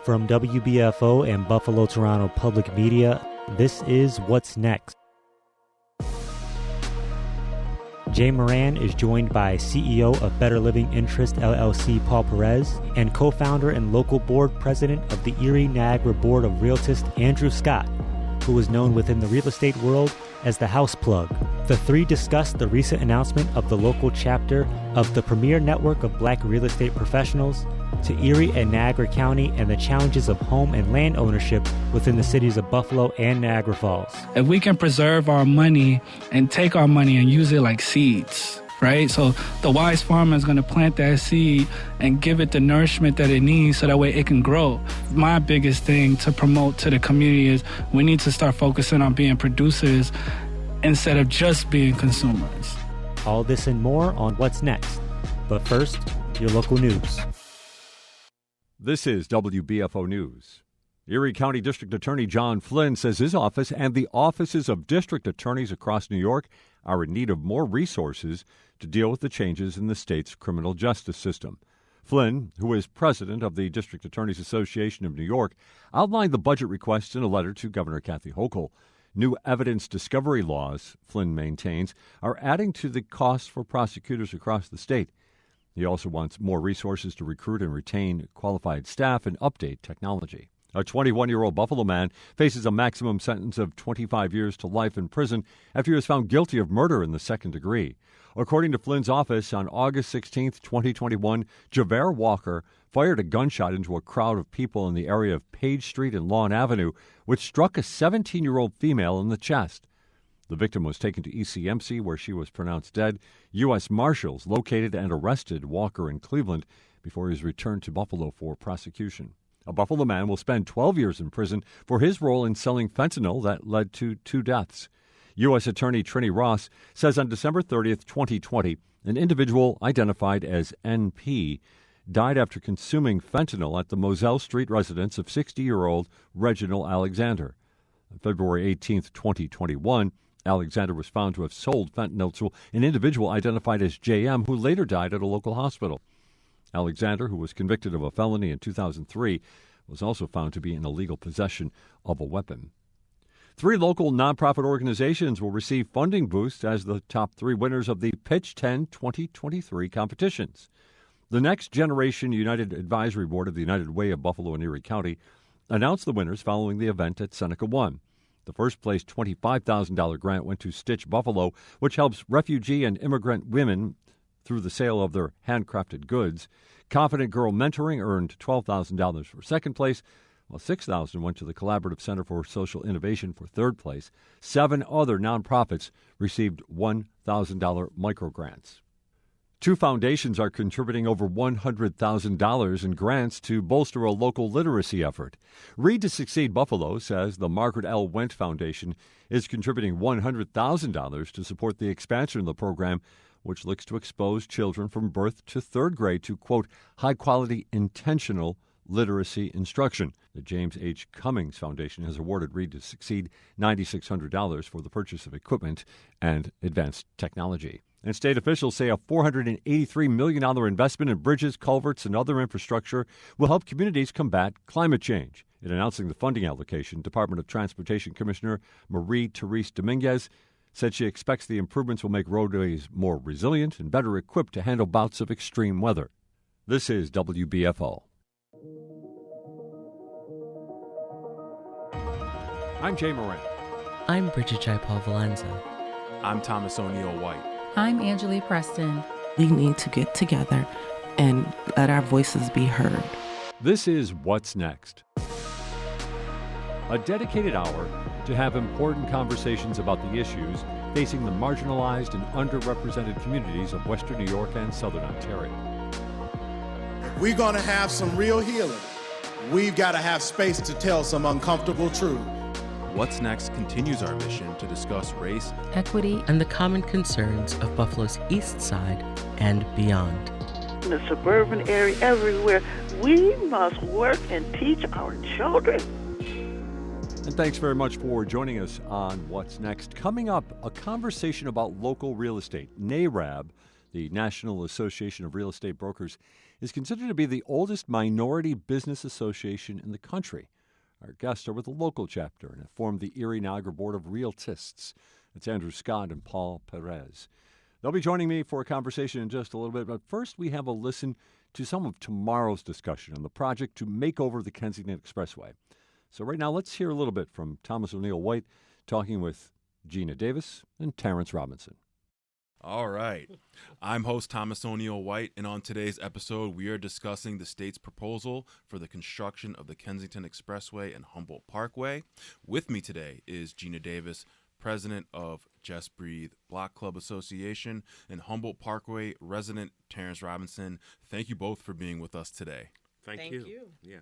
From WBFO and Buffalo Toronto Public Media, this is What's Next. Jay Moran is joined by CEO of Better Living Interest LLC, Paul Perez, and co-founder and local board president of the Erie Niagara Board of Realtist, Andrew Scott, who is known within the real estate world as the House Plug. The three discussed the recent announcement of the local chapter of the premier network of Black real estate professionals to Erie and Niagara County and the challenges of home and land ownership within the cities of Buffalo and Niagara Falls. If we can preserve our money and take our money and use it like seeds, right? So the wise farmer is going to plant that seed and give it the nourishment that it needs so that way it can grow. My biggest thing to promote to the community is we need to start focusing on being producers instead of just being consumers. All this and more on What's Next. But first, your local news. This is WBFO News. Erie County District Attorney John Flynn says his office and the offices of district attorneys across New York are in need of more resources to deal with the changes in the state's criminal justice system. Flynn, who is president of the District Attorneys Association of New York, outlined the budget request in a letter to Governor Kathy Hochul. New evidence discovery laws, Flynn maintains, are adding to the costs for prosecutors across the state. He also wants more resources to recruit and retain qualified staff and update technology. A 21-year-old Buffalo man faces a maximum sentence of 25 years to life in prison after he was found guilty of murder in the second degree. According to Flynn's office, on August 16, 2021, Javere Walker fired a gunshot into a crowd of people in the area of Page Street and Lawn Avenue, which struck a 17-year-old female in the chest. The victim was taken to ECMC, where she was pronounced dead. U.S. Marshals located and arrested Walker in Cleveland before he was returned to Buffalo for prosecution. A Buffalo man will spend 12 years in prison for his role in selling fentanyl that led to 2 deaths. U.S. Attorney Trini Ross says on December 30, 2020, an individual identified as NP died after consuming fentanyl at the Moselle Street residence of 60-year-old Reginald Alexander. On February 18, 2021, Alexander was found to have sold fentanyl to an individual identified as JM, who later died at a local hospital. Alexander, who was convicted of a felony in 2003, was also found to be in illegal possession of a weapon. 3 local nonprofit organizations will receive funding boosts as the top 3 winners of the Pitch 10 2023 competitions. The Next Generation United Advisory Board of the United Way of Buffalo and Erie County announced the winners following the event at Seneca One. The first-place $25,000 grant went to Stitch Buffalo, which helps refugee and immigrant women through the sale of their handcrafted goods. Confident Girl Mentoring earned $12,000 for second place, while $6,000 went to the Collaborative Center for Social Innovation for third place. 7 other nonprofits received $1,000 microgrants. 2 foundations are contributing over $100,000 in grants to bolster a local literacy effort. Read to Succeed Buffalo says the Margaret L. Wendt Foundation is contributing $100,000 to support the expansion of the program, which looks to expose children from birth to 3rd grade to, quote, high-quality intentional literacy instruction. The James H. Cummings Foundation has awarded Read to Succeed $9,600 for the purchase of equipment and advanced technology. And state officials say a $483 million investment in bridges, culverts, and other infrastructure will help communities combat climate change. In announcing the funding allocation, Department of Transportation Commissioner Marie-Therese Dominguez said she expects the improvements will make roadways more resilient and better equipped to handle bouts of extreme weather. This is WBFO. I'm Jay Moran. I'm Bridget Jaipal Valenza. I'm Thomas O'Neill White. I'm Angela Preston. We need to get together and let our voices be heard. This is What's Next. A dedicated hour to have important conversations about the issues facing the marginalized and underrepresented communities of Western New York and Southern Ontario. We're going to have some real healing. We've got to have space to tell some uncomfortable truth. What's Next continues our mission to discuss race, equity, and the common concerns of Buffalo's East Side and beyond. In the suburban area, everywhere, we must work and teach our children. And thanks very much for joining us on What's Next. Coming up, a conversation about local real estate. NARAB, The National Association of Real Estate Brokers is considered to be the oldest minority business association in the country. Our guests are with the local chapter and have formed the Erie and Niagara Board of Realtists. It's Andrew Scott and Paul Perez. They'll be joining me for a conversation in just a little bit, but first we have a listen to some of tomorrow's discussion on the project to make over the Kensington Expressway. So right now, let's hear a little bit from Thomas O'Neill White talking with Gina Davis and Terrence Robinson. All right. I'm host Thomas O'Neill White, and on today's episode, we are discussing the state's proposal for the construction of the Kensington Expressway and Humboldt Parkway. With me today is Gina Davis, president of Just Breathe Block Club Association, and Humboldt Parkway resident Terrence Robinson. Thank you both for being with us today. Thank you. Yeah.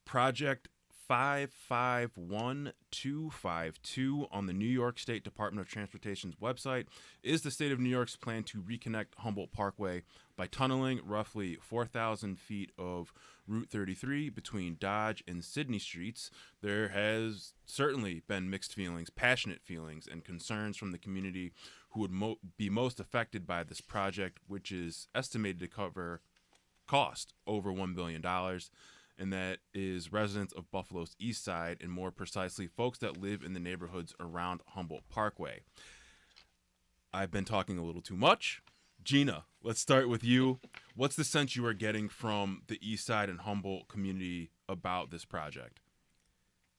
Project 551252 on the New York State Department of Transportation's website is the state of New York's plan to reconnect Humboldt Parkway by tunneling roughly 4,000 feet of Route 33 between Dodge and Sydney Streets. There has certainly been mixed feelings, passionate feelings, and concerns from the community who would be most affected by this project, which is estimated to cost over $1 billion. And that is residents of Buffalo's east side, and more precisely, folks that live in the neighborhoods around Humboldt Parkway. I've been talking a little too much. Gina, let's start with you. What's the sense you are getting from the east side and Humboldt community about this project?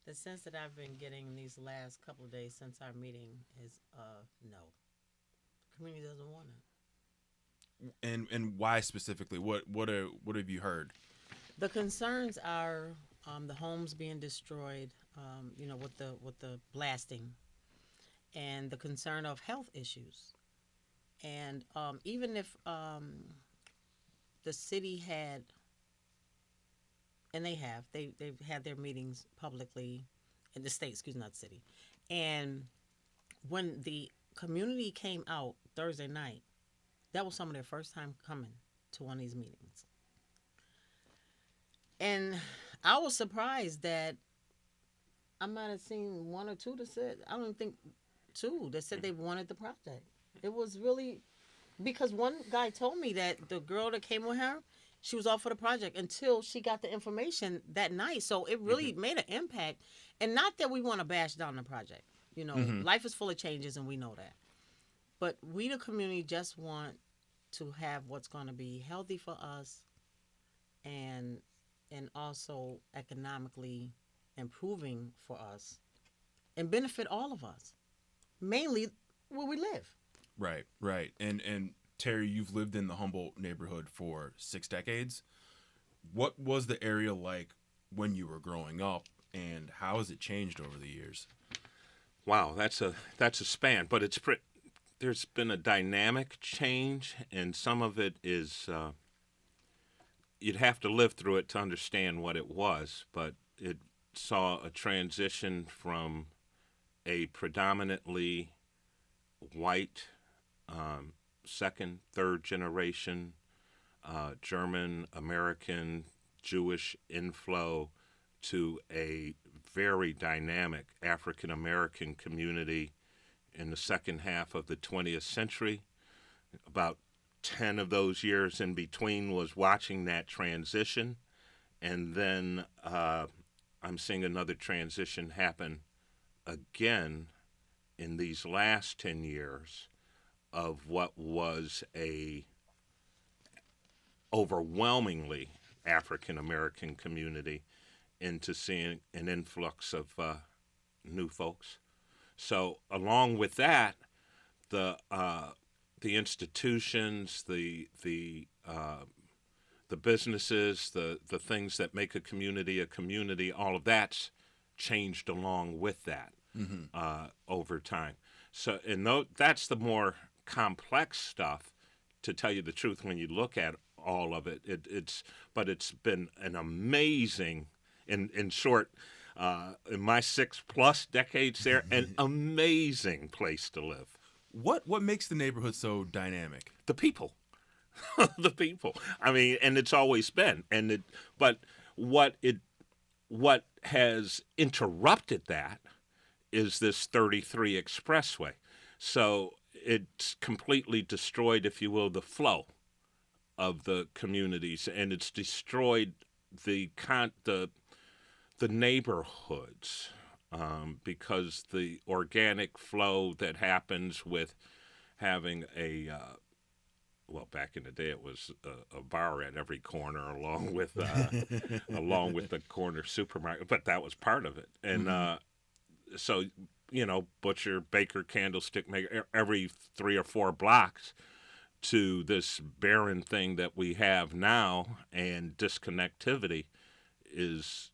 The sense that I've been getting these last couple of days since our meeting is no. The community doesn't want it. And why specifically? What have you heard? The concerns are the homes being destroyed, with the blasting, and the concern of health issues. And even if the city had, and they've had their meetings publicly in the state, not the city. And when the community came out Thursday night, that was some of their first time coming to one of these meetings. And I was surprised that I might have seen one or two that said, I don't think two, that said they wanted the project. It was really, because one guy told me that the girl that came with her, she was all for the project until she got the information that night. So it really made an impact. And not that we want to bash down the project. Life is full of changes and we know that. But we, the community, just want to have what's going to be healthy for us and also economically improving for us and benefit all of us, mainly where we live. Right. And Terry, you've lived in the Humboldt neighborhood for 6 decades. What was the area like when you were growing up, and how has it changed over the years? Wow, that's a span, but there's been a dynamic change, and some of it is you'd have to live through it to understand what it was, but it saw a transition from a predominantly white second, third generation German, American, Jewish inflow to a very dynamic African American community in the second half of the 20th century. About 10 of those years in between was watching that transition, and then I'm seeing another transition happen again in these last 10 years of what was a overwhelmingly African American community into seeing an influx of new folks. So along with that, the institutions, the businesses, the things that make a community, all of that's changed along with that over time. So, and that's the more complex stuff, to tell you the truth. When you look at all of it, it's been an amazing, in short, in my 6+ decades there, an amazing place to live. What makes the neighborhood so dynamic? The people. The people. I mean, and it's always been. But what has interrupted that is this 33 expressway. So it's completely destroyed, if you will, the flow of the communities, and it's destroyed the neighborhoods because the organic flow that happens with having back in the day it was a bar at every corner along with the corner supermarket, but that was part of it. And so, butcher, baker, candlestick maker, every 3 or 4 blocks to this barren thing that we have now, and disconnectivity is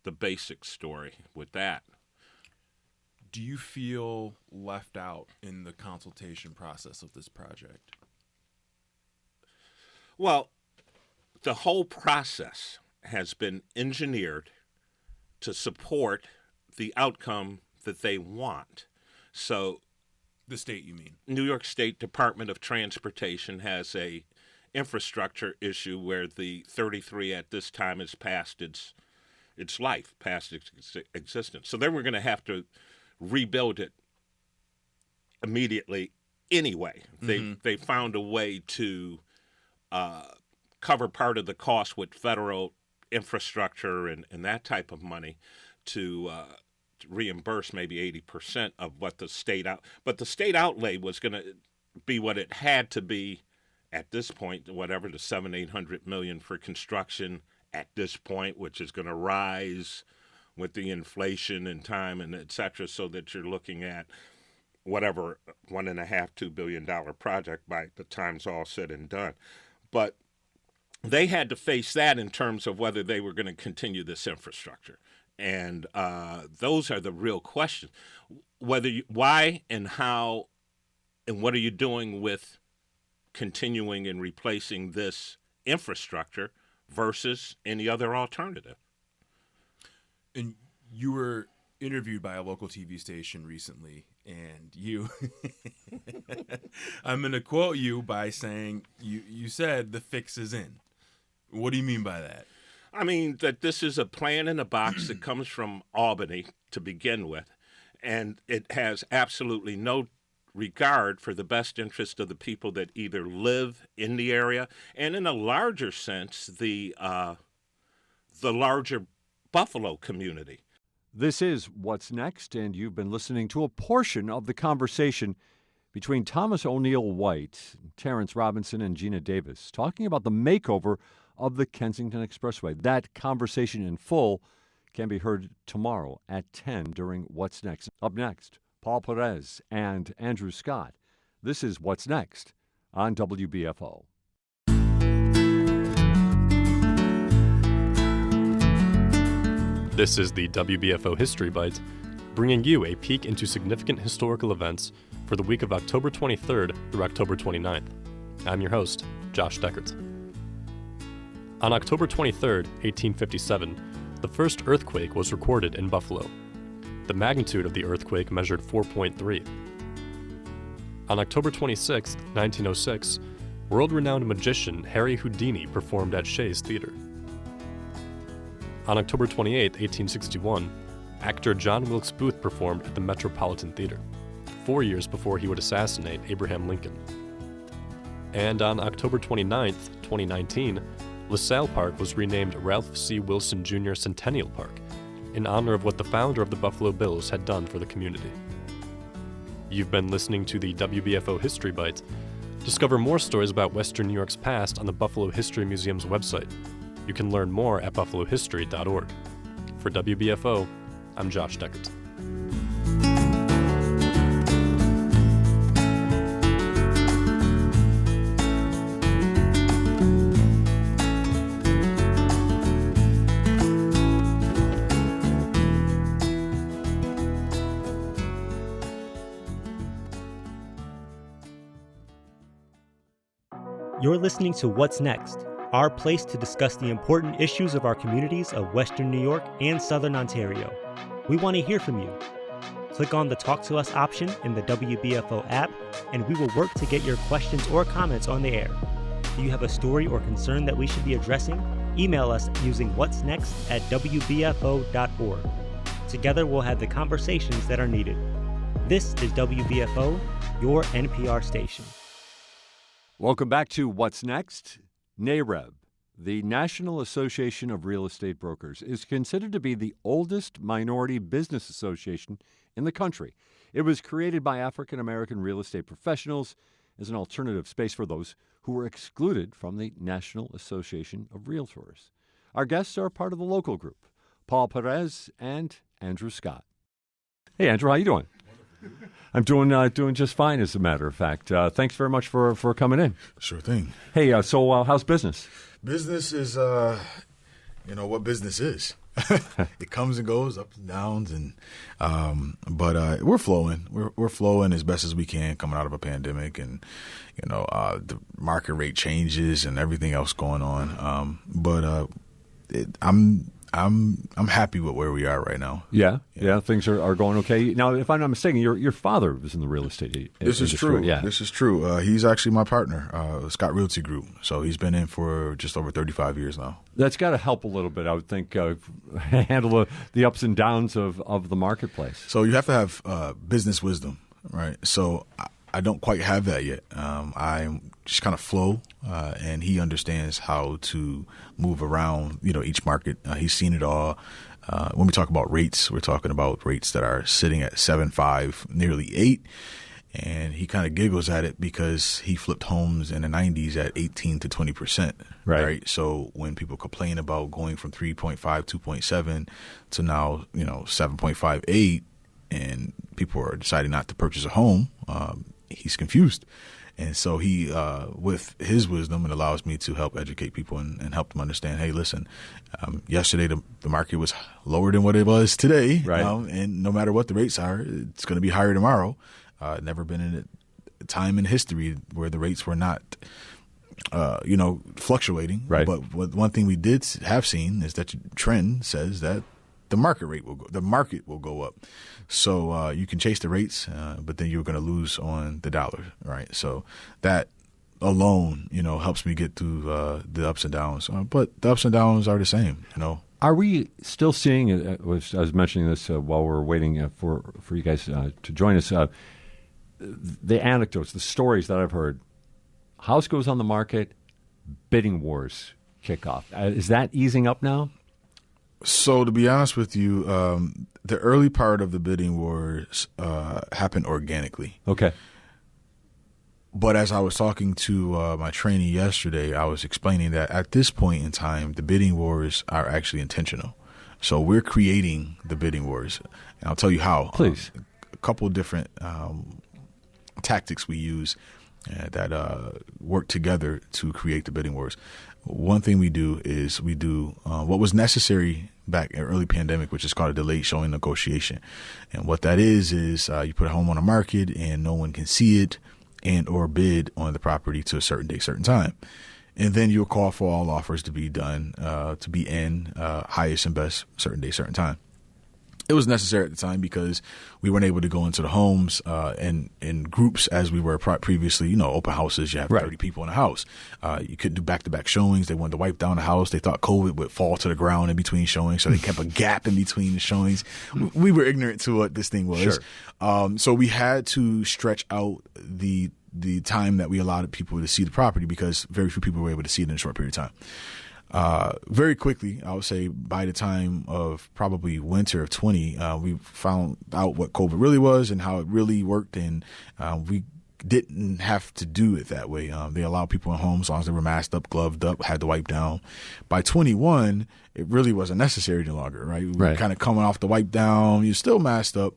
the basic story with that. Do you feel left out in the consultation process of this project? Well, the whole process has been engineered to support the outcome that they want. So, the state, you mean? New York State Department of Transportation has a infrastructure issue where the 33 at this time has passed its life, past its existence. So they were going to have to rebuild it immediately anyway. They found a way to cover part of the cost with federal infrastructure and that type of money to reimburse maybe 80% of what the state but the state outlay was going to be what it had to be at this point, whatever, the $700-800 million for construction at this point, which is going to rise with the inflation and time and et cetera, so that you're looking at whatever $1.5-2 billion project by the time's all said and done. But they had to face that in terms of whether they were going to continue this infrastructure. And those are the real questions. Why and how and what are you doing with continuing and replacing this infrastructure versus any other alternative? And you were interviewed by a local TV station recently, and you I'm going to quote you by saying you said the fix is in. What do you mean by that? I mean that this is a plan in a box that comes from Albany to begin with, and it has absolutely no regard for the best interest of the people that either live in the area and, in a larger sense, the larger Buffalo community. This is What's Next, and you've been listening to a portion of the conversation between Thomas O'Neill White, Terrence Robinson, and Gina Davis, talking about the makeover of the Kensington Expressway. That conversation in full can be heard tomorrow at 10 during What's Next. Up next, Paul Perez and Andrew Scott. This is What's Next on WBFO. This is the WBFO History Bite, bringing you a peek into significant historical events for the week of October 23rd through October 29th. I'm your host, Josh Deckert. On October 23rd, 1857, the first earthquake was recorded in Buffalo. The magnitude of the earthquake measured 4.3. On October 26, 1906, world-renowned magician Harry Houdini performed at Shea's Theater. On October 28, 1861, actor John Wilkes Booth performed at the Metropolitan Theater, 4 years before he would assassinate Abraham Lincoln. And on October 29, 2019, LaSalle Park was renamed Ralph C. Wilson Jr. Centennial Park, in honor of what the founder of the Buffalo Bills had done for the community. You've been listening to the WBFO History Bite. Discover more stories about Western New York's past on the Buffalo History Museum's website. You can learn more at buffalohistory.org. For WBFO, I'm Josh Deckert. You're listening to What's Next, our place to discuss the important issues of our communities of Western New York and Southern Ontario. We want to hear from you. Click on the Talk to Us option in the WBFO app, and we will work to get your questions or comments on the air. Do you have a story or concern that we should be addressing? Email us using whatsnext@wbfo.org. Together we'll have the conversations that are needed. This is WBFO, your NPR station. Welcome back to What's Next. NAREB, the National Association of Real Estate Brokers, is considered to be the oldest minority business association in the country. It was created by African American real estate professionals as an alternative space for those who were excluded from the National Association of Realtors. Our guests are part of the local group, Paul Perez and Andrew Scott. Hey, Andrew, how you doing? I'm doing just fine, as a matter of fact. Thanks very much for coming in. Sure thing. Hey, so how's business? Business is, what business is. It comes and goes, ups and downs, and but we're flowing. We're flowing as best as we can coming out of a pandemic, and the market rate changes and everything else going on. I'm happy with where we are right now. Yeah, things are going okay. Now, if I'm not mistaken, your father was in the real estate industry. This is true. Yeah. This is true. He's actually my partner, Scott Realty Group. So he's been in for just over 35 years now. That's got to help a little bit, I would think, handle the ups and downs of the marketplace. So you have to have business wisdom, right? So I don't quite have that yet. I just kind of flow, and he understands how to move around, each market. He's seen it all. When we talk about rates, we're talking about rates that are sitting at 7.5, nearly 8. And he kind of giggles at it because he flipped homes in the 90s at 18 to 20%. Right. So when people complain about going from 3.5, 2.7 to now, 7.5, 8, and people are deciding not to purchase a home, he's confused. And so he, with his wisdom, it allows me to help educate people and help them understand, hey, listen, yesterday the market was lower than what it was today. Right. And no matter what the rates are, it's going to be higher tomorrow. Never been in a time in history where the rates were not, fluctuating. Right. But one thing we did have seen is that trend says that the market will go up. So you can chase the rates, but then you're going to lose on the dollar, right? So that alone, helps me get through the ups and downs. But the ups and downs are the same, Are we still seeing, I was mentioning this while we're waiting for you guys to join us, the anecdotes, the stories that I've heard, house goes on the market, bidding wars kick off. Is that easing up now? So to be honest with you, the early part of the bidding wars happened organically. Okay. But as I was talking to my trainee yesterday, I was explaining that at this point in time, the bidding wars are actually intentional. So we're creating the bidding wars. And I'll tell you how. Please. A couple of different tactics we use that work together to create the bidding wars. One thing we do is what was necessary back in early pandemic, which is called a delayed showing negotiation. And what that is you put a home on the market and no one can see it and or bid on the property to a certain day, certain time. And then you'll call for all offers to be done, to be in highest and best, certain day, certain time. It was necessary at the time because we weren't able to go into the homes in groups as we were previously. Open houses, you have 30 people in a house. You couldn't do back-to-back showings. They wanted to wipe down the house. They thought COVID would fall to the ground in between showings, so they kept a gap in between the showings. We were ignorant to what this thing was. Sure. So we had to stretch out the time that we allowed people to see the property because very few people were able to see it in a short period of time. Very quickly, I would say by the time of probably winter of 20, we found out what COVID really was and how it really worked. And we didn't have to do it that way. They allowed people in homes as long as they were masked up, gloved up, had to wipe down. By 21, it really wasn't necessary any longer, right? We were kind of coming off the wipe down. You're still masked up,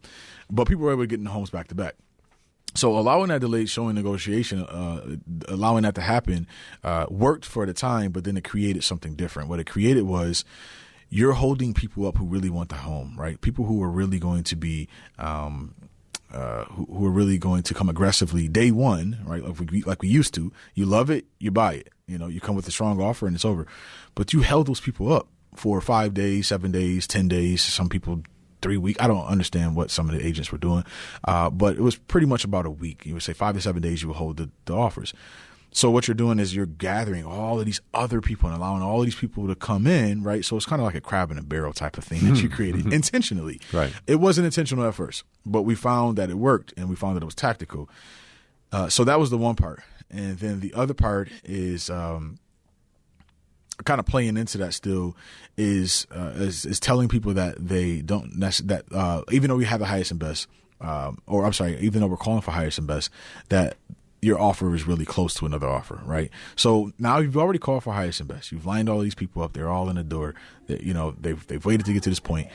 but people were able to get in the homes back to back. So allowing that delayed showing negotiation, allowing that to happen, worked for the time, but then it created something different. What it created was you're holding people up who really want the home, right? People who are really going to be, who are really going to come aggressively day one, right? Like we used to. You love it, you buy it. You come with a strong offer and it's over. But you held those people up for 5 days, 7 days, 10 days. Some people 3 weeks. I don't understand what some of the agents were doing, but it was pretty much about a week. You would say 5 to 7 days you would hold the offers. So what you're doing is you're gathering all of these other people and allowing all of these people to come in, right? So it's kind of like a crab in a barrel type of thing that you created intentionally. Right. It wasn't intentional at first, but we found that it worked, and we found that it was tactical. So that was the one part. And then the other part is kind of playing into that still is telling people that they don't even though we have the highest and best, even though we're calling for highest and best, that your offer is really close to another offer, right? So now you've already called for highest and best. You've lined all these people up. They're all in the door. They've waited to get to this point.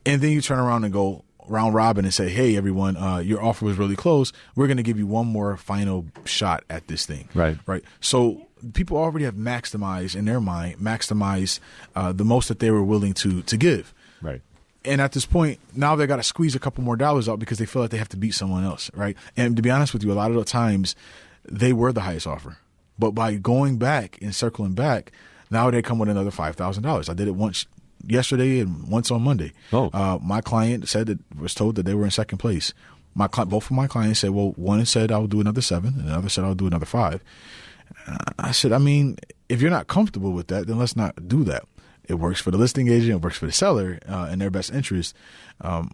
And then you turn around and go round robin and say, hey, everyone, your offer was really close. We're going to give you one more final shot at this thing. Right. Right. So people already have maximized in their mind, the most that they were willing to give. Right. And at this point, now they got to squeeze a couple more dollars out because they feel like they have to beat someone else, right? And to be honest with you, a lot of the times they were the highest offer. But by going back and circling back, now they come with another $5,000. I did it once yesterday and once on Monday. My client was told that they were in second place. Both of my clients said, well, one said I'll do another 7, and the other said I'll do another 5. I said, if you're not comfortable with that, then let's not do that. It works for the listing agent, it works for the seller in their best interest,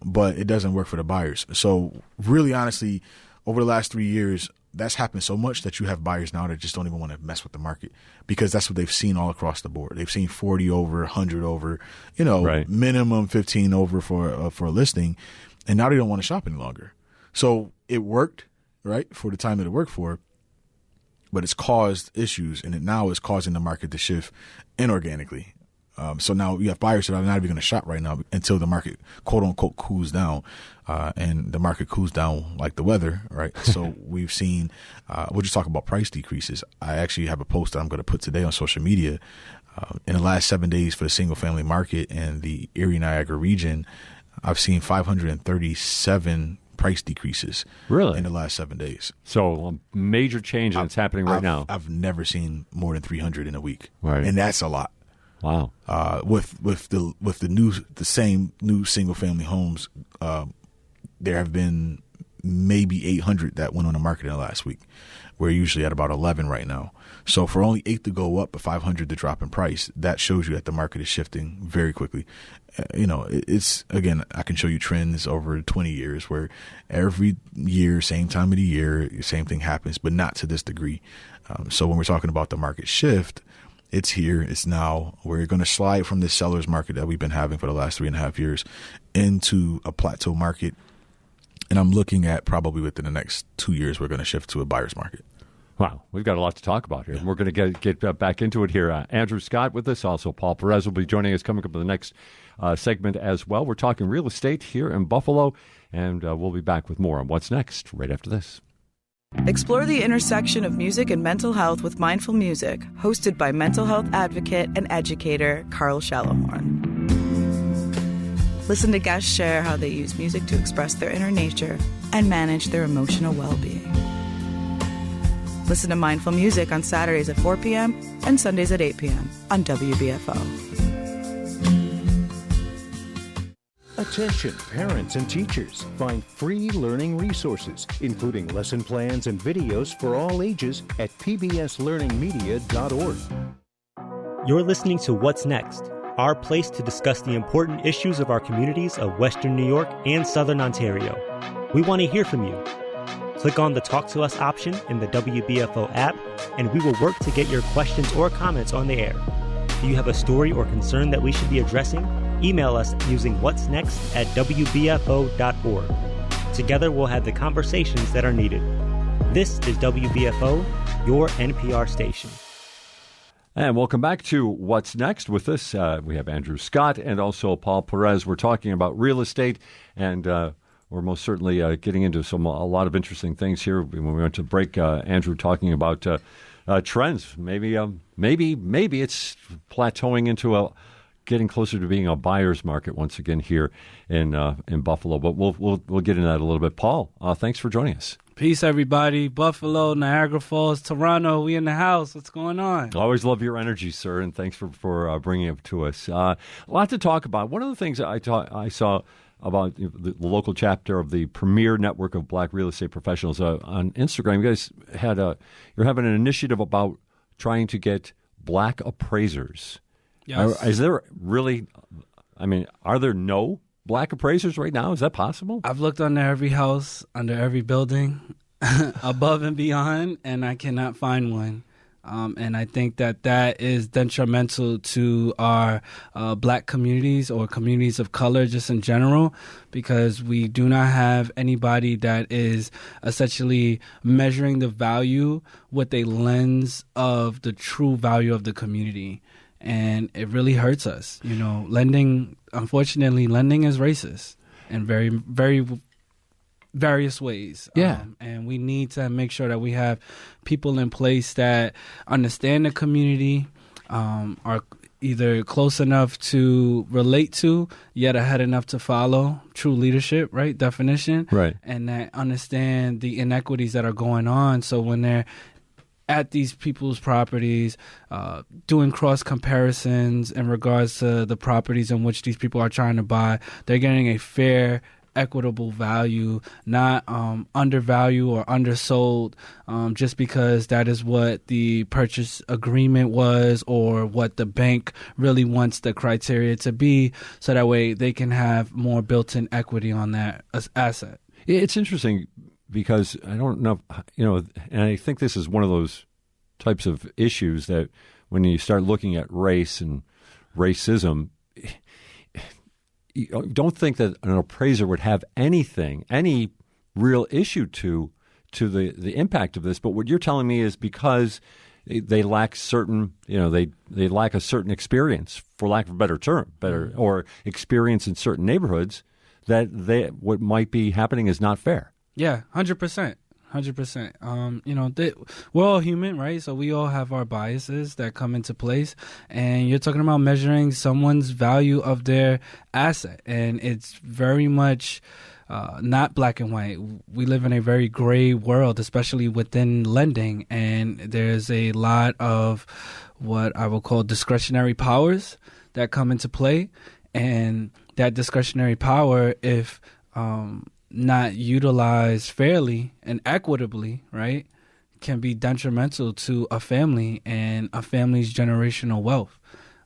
but it doesn't work for the buyers. So really, honestly, over the last 3 years, that's happened so much that you have buyers now that just don't even want to mess with the market because that's what they've seen all across the board. They've seen 40 over, 100 over, right. Minimum 15 over for a listing, and now they don't want to shop any longer. So it worked, right, for the time that it worked for, but it's caused issues, and it now is causing the market to shift inorganically. So now you have buyers that are not even going to shop right now until the market, quote unquote, cools down. And the market cools down like the weather, right? So we've seen, we'll just talk about price decreases. I actually have a post that I'm going to put today on social media. In the last 7 days for the single family market and the Erie and Niagara region, I've seen 537 price decreases. Really? In the last 7 days. So a major change that's happening right now. I've never seen more than 300 in a week. Right. And that's a lot. Wow. With the same new single family homes, there have been maybe 800 that went on the market in the last week. We're usually at about 11 right now. So for only 8 to go up, but 500 to drop in price, that shows you that the market is shifting very quickly. It's, again, I can show you trends over 20 years where every year, same time of the year, the same thing happens, but not to this degree. So when we're talking about the market shift, it's here. It's now. We're going to slide from this seller's market that we've been having for the last 3.5 years into a plateau market. And I'm looking at probably within the next 2 years, we're going to shift to a buyer's market. Wow. We've got a lot to talk about here. Yeah. We're going to get back into it here. Andrew Scott with us. Also, Paul Perez will be joining us coming up in the next segment as well. We're talking real estate here in Buffalo, and we'll be back with more on What's Next right after this. Explore the intersection of music and mental health with Mindful Music, hosted by mental health advocate and educator Carl Shallowhorn. Listen to guests share how they use music to express their inner nature and manage their emotional well-being. Listen to Mindful Music on Saturdays at 4 p.m. and Sundays at 8 p.m. on WBFO. Attention, parents and teachers. Find free learning resources, including lesson plans and videos for all ages at pbslearningmedia.org. You're listening to What's Next, our place to discuss the important issues of our communities of Western New York and Southern Ontario. We want to hear from you. Click on the Talk to Us option in the WBFO app, and we will work to get your questions or comments on the air. Do you have a story or concern that we should be addressing? Email us using whatsnext@wbfo.org. Together we'll have the conversations that are needed. This is WBFO, your NPR station. And welcome back to What's Next. With us, we have Andrew Scott and also Paul Perez. We're talking about real estate, and we're most certainly getting into a lot of interesting things here. When we went to break, Andrew talking about trends. Maybe it's plateauing into getting closer to being a buyer's market once again here in Buffalo. But we'll get into that a little bit. Paul, thanks for joining us. Peace, everybody. Buffalo, Niagara Falls, Toronto. We in the house. What's going on? Always love your energy, sir, and thanks for bringing it to us. A lot to talk about. One of the things I saw about the local chapter of the premier network of Black real estate professionals on Instagram. You guys you're having an initiative about trying to get Black appraisers. Yes. Is there really? I mean, are there no Black appraisers right now? Is that possible? I've looked under every house, under every building, above and beyond, and I cannot find one. And I think that is detrimental to our Black communities or communities of color just in general, because we do not have anybody that is essentially measuring the value with a lens of the true value of the community. And it really hurts us. You know, unfortunately, lending is racist in very, very various ways. Yeah. And we need to make sure that we have people in place that understand the community, are either close enough to relate to, yet ahead enough to follow true leadership, right? Definition. Right. And that understand the inequities that are going on. So when they're at these people's properties, doing cross comparisons in regards to the properties in which these people are trying to buy, they're getting a fair, equitable value, not undervalued or undersold just because that is what the purchase agreement was or what the bank really wants the criteria to be, so that way they can have more built-in equity on that asset. It's interesting because I don't know, and I think this is one of those types of issues that when you start looking at race and racism, you don't think that an appraiser would have any real issue to the impact of this. But what you're telling me is because they lack certain, they lack a certain experience, for lack of a better term, or experience in certain neighborhoods, that what might be happening is not fair. Yeah, 100%. 100%. We're all human, right? So we all have our biases that come into place. And you're talking about measuring someone's value of their asset. And it's very much not black and white. We live in a very gray world, especially within lending. And there's a lot of what I will call discretionary powers that come into play. And that discretionary power, if not utilized fairly and equitably, right, can be detrimental to a family and a family's generational wealth.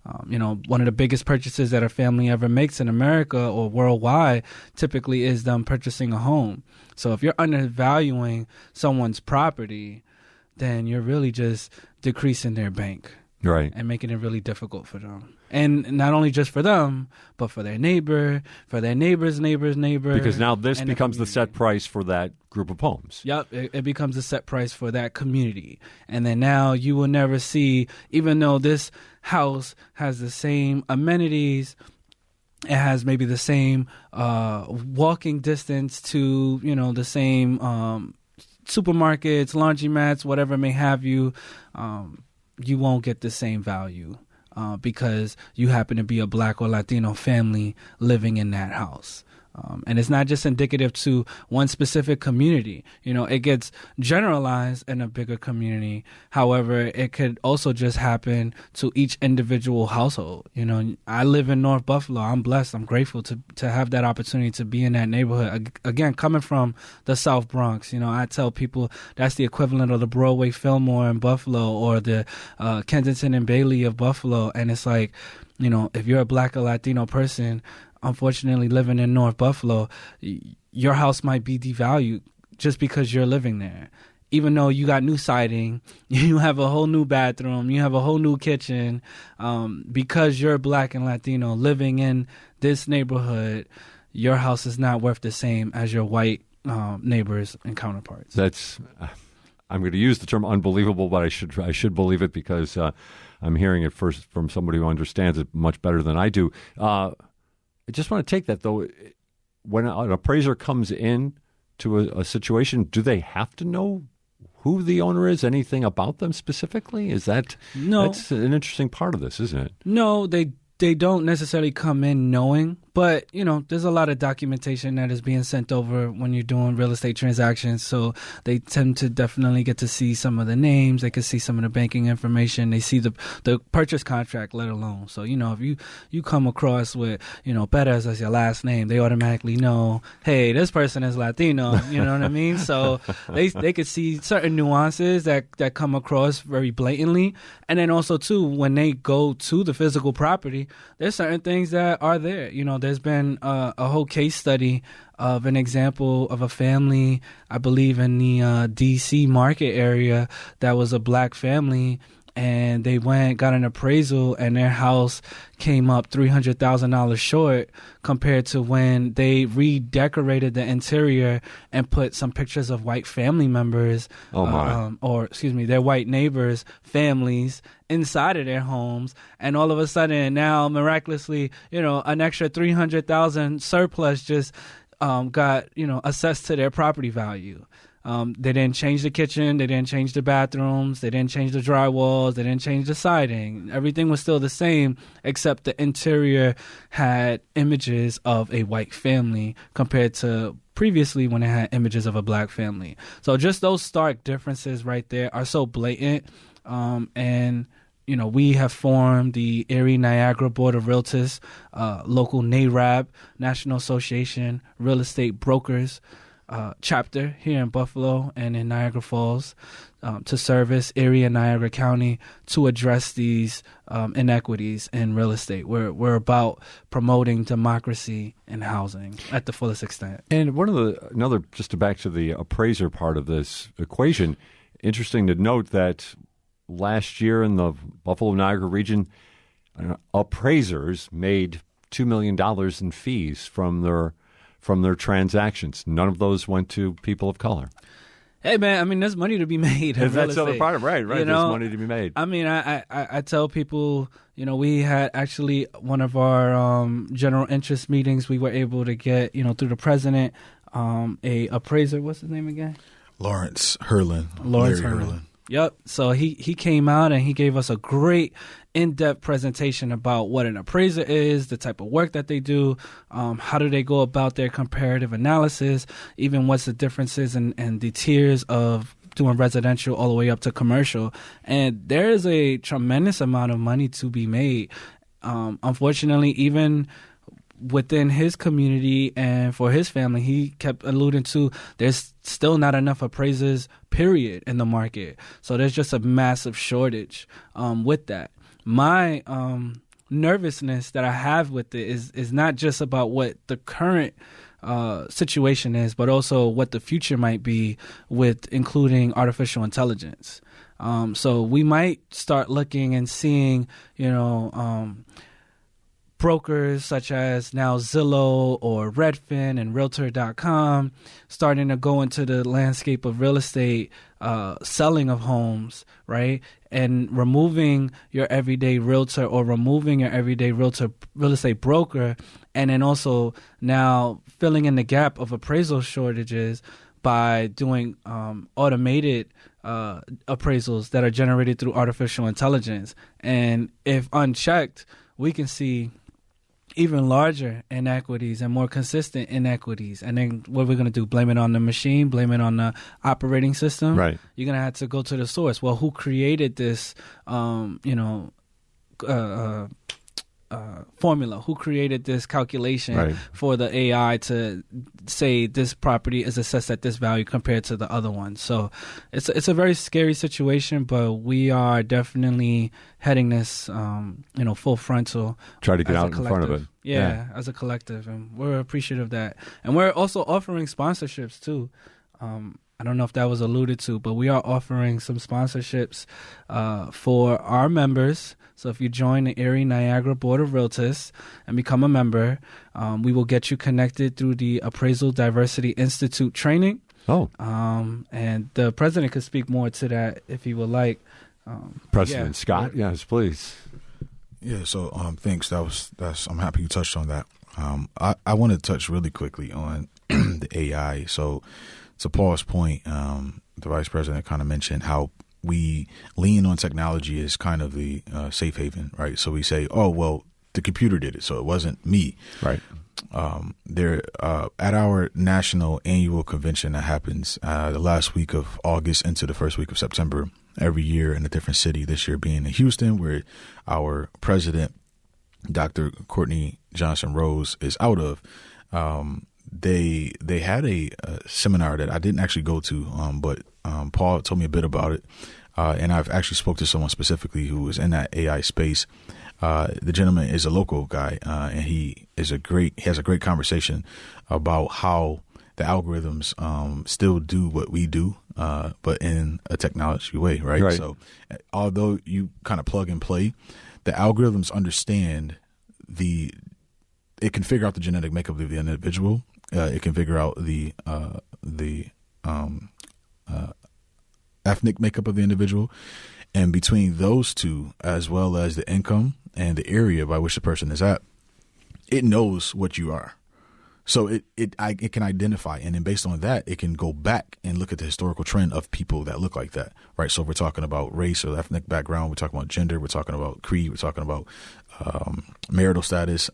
One of the biggest purchases that a family ever makes in America or worldwide typically is them purchasing a home. So if you're undervaluing someone's property, then you're really just decreasing their bank. Right. And making it really difficult for them. And not only just for them, but for their neighbor, for their neighbor's neighbor's neighbor. Because now this becomes the set price for that group of homes. Yep, it becomes the set price for that community. And then now you will never see, even though this house has the same amenities, it has maybe the same walking distance to, the same supermarkets, laundromats, whatever may have you, you won't get the same value because you happen to be a Black or Latino family living in that house. And it's not just indicative to one specific community. It gets generalized in a bigger community. However, it could also just happen to each individual household. I live in North Buffalo. I'm blessed. I'm grateful to have that opportunity to be in that neighborhood. Again, coming from the South Bronx, I tell people that's the equivalent of the Broadway Fillmore in Buffalo or the Kensington and Bailey of Buffalo. And it's like, if you're a Black or Latino person, unfortunately living in North Buffalo, your house might be devalued just because you're living there. Even though you got new siding, you have a whole new bathroom, you have a whole new kitchen, because you're Black and Latino living in this neighborhood, your house is not worth the same as your white neighbors and counterparts. That's, I'm going to use the term unbelievable, but I should believe it because I'm hearing it first from somebody who understands it much better than I do. I just want to take that, though. When an appraiser comes in to a situation, do they have to know who the owner is, anything about them specifically? No. That's an interesting part of this, isn't it? No, they don't necessarily come in knowing, But, there's a lot of documentation that is being sent over when you're doing real estate transactions. So they tend to definitely get to see some of the names. They can see some of the banking information. They see the purchase contract, let alone. So, if you come across with, Perez as your last name, they automatically know, hey, this person is Latino. You know what I mean? So they could see certain nuances that come across very blatantly. And then also, too, when they go to the physical property, there's certain things that are there. There's been a whole case study of an example of a family, I believe in the D.C. market area, that was a black family, and they got an appraisal, and their house came up $300,000 short compared to when they redecorated the interior and put some pictures of white family members, their white neighbors' families inside of their homes, and all of a sudden now miraculously, an extra $300,000 surplus just got assessed to their property value. They didn't change the kitchen. They didn't change the bathrooms. They didn't change the drywalls. They didn't change the siding. Everything was still the same, except the interior had images of a white family compared to previously when it had images of a black family. So just those stark differences right there are so blatant. And we have formed the Erie Niagara Board of Realtist, local NARAB, National Association Real Estate Brokers, chapter here in Buffalo and in Niagara Falls, to service Erie and Niagara County to address these inequities in real estate. We're about promoting democracy in housing at the fullest extent. And just to back to the appraiser part of this equation, interesting to note that last year in the Buffalo and Niagara region, appraisers made $2 million in fees from their transactions. None of those went to people of color. Hey, man, there's money to be made. That's the other part of it, right. There's money to be made. I tell people, we had actually one of our general interest meetings. We were able to get, through the president, a appraiser. What's his name again? Lawrence Hurlin. Yep. So he came out and he gave us a great in-depth presentation about what an appraiser is, the type of work that they do, how do they go about their comparative analysis, even what's the differences and the tiers of doing residential all the way up to commercial. And there is a tremendous amount of money to be made. Unfortunately, even within his community and for his family, he kept alluding to there's still not enough appraisers, period, in the market. So there's just a massive shortage with that. My nervousness that I have with it is not just about what the current situation is, but also what the future might be with including artificial intelligence. So we might start looking and seeing, brokers such as now Zillow or Redfin and Realtor.com starting to go into the landscape of real estate, selling of homes, right? And removing your everyday realtor or removing your everyday realtor real estate broker, and then also now filling in the gap of appraisal shortages by doing automated appraisals that are generated through artificial intelligence. And if unchecked, we can see even larger inequities and more consistent inequities. And then what we're going to do, blame it on the machine, blame it on the operating system? Right. You're going to have to go to the source. Well, who created this, formula? Who created this calculation for the AI to say this property is assessed at this value compared to the other one? So it's a very scary situation, but we are definitely heading this, full frontal. Try to get out in front of it. Yeah, as a collective, and we're appreciative of that. And we're also offering sponsorships too. I don't know if that was alluded to, but we are offering some sponsorships for our members. So if you join the Erie Niagara Board of Realtors and become a member, we will get you connected through the Appraisal Diversity Institute training. Oh. And the president could speak more to that if he would like. President Scott, yes, please. Yeah, so thanks. I'm happy you touched on that. I want to touch really quickly on the AI. So to Paul's point, the vice president kind of mentioned how we lean on technology as kind of the safe haven, right? So we say, oh, well, the computer did it, so it wasn't me. Right. they're at our national annual convention that happens the last week of August into the first week of September every year in a different city. This year being in Houston, where our president, Dr. Courtney Johnson Rose, is out of. They had a seminar that I didn't actually go to, but Paul told me a bit about it, and I've actually spoke to someone specifically who was in that AI space. The gentleman is a local guy, and he has a great conversation about how the algorithms still do what we do, but in a technology way, right? So although you kind of plug and play, the algorithms understand it can figure out the genetic makeup of the individual. It can figure out the ethnic makeup of the individual. And between those two, as well as the income and the area by which the person is at, it knows what you are. So it can identify, and then based on that, it can go back and look at the historical trend of people that look like that, right? So if we're talking about race or ethnic background, we're talking about gender, we're talking about creed, we're talking about marital status,